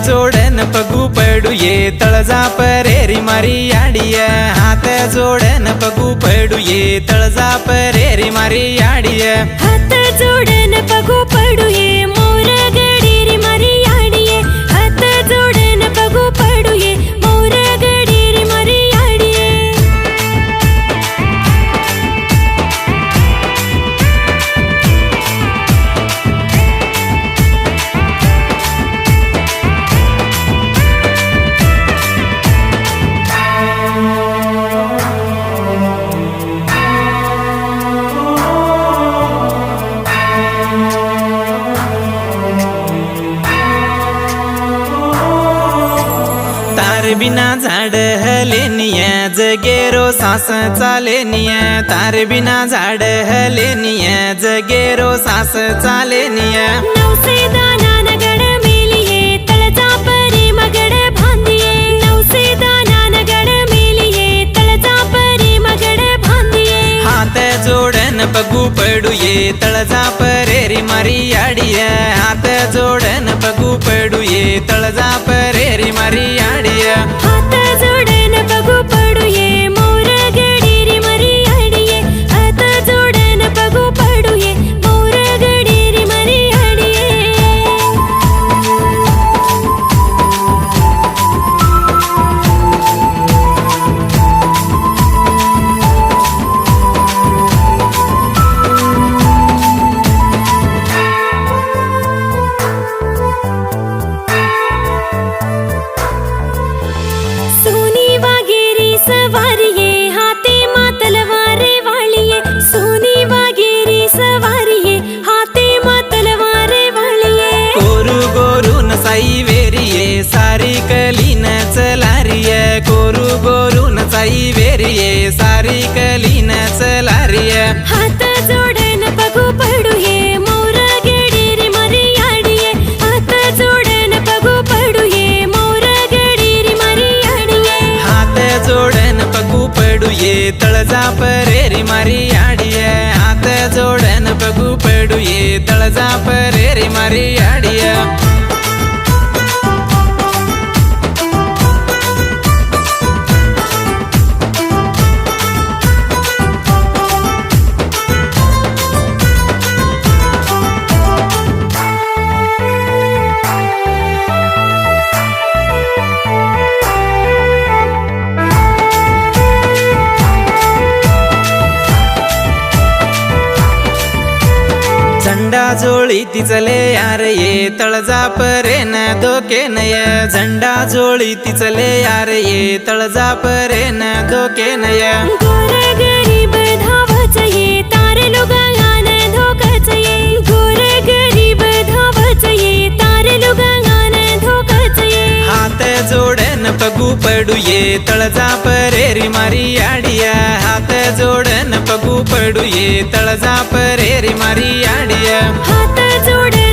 जोडन पगू पडू ये तळजा परेरी मारी आडिय हात जोडन पगू पडू ये तळजा परेरी मारी आडिय हात जोडन पगू पडू ये मोर गडीरी मारी आडिये हात जोडन पगू पडू ये मोर गडीरी मारी आडिये तार बिना झाड हलेनिय जगेरो सास चालेनिय तार बिना झाड हलेनिय जगेरो सास चालेनिय नवसे दाना नगड मेलिये तळजा परी मगड भांदिये नवसे दाना नगड मेलिये तळजा परी मगड भांदिये हात जोडन पगू पडू ये तळजा परेरी मारी आडिय हात जोडन पगू पडू ये तळजा परेरी मारी आडिय हात जोडन पगू पडू ये मोर गडीरी मारी आडिये हात जोडन पगू पडू ये मोर गडीरी मारी आडिये सोनी वागेरी सवारिये हाते मातलवारे वाळिये सोनी वागेरी सवारिये हाते मातलवारे वाळिये कोरू गोरून साई वेरिये सारी कलीन चलारिय कोरू गोरून साई वेरिये सारी कलीन चलारिय हात जोडन पगू पडू ये मोर गडीरी मारी आडिये हात जोडन पगू पडू ये मोर गडीरी मारी आडिये हात जोडन पगू पडू ये तळजा परेरी मारी आडिय हात जोडन पगू पडू ये तळजा परेरी मारी आडिय झंडा जोळी तिचले यार ये तळजा परेन धोके नय झंडा जोळी तिचले यार ये तळजा परेन धोके नय गोर गरीब धावच ये तारे लुगांगान धोकच ये गोर गरीब धावच ये तारे लुगांगान धोकच ये हात जोडन पगू पडू ये तळजा परेरी मारी आडिय हात जोडन पगू पडू ये तळजा परेरी मारी आडिय हात जोडन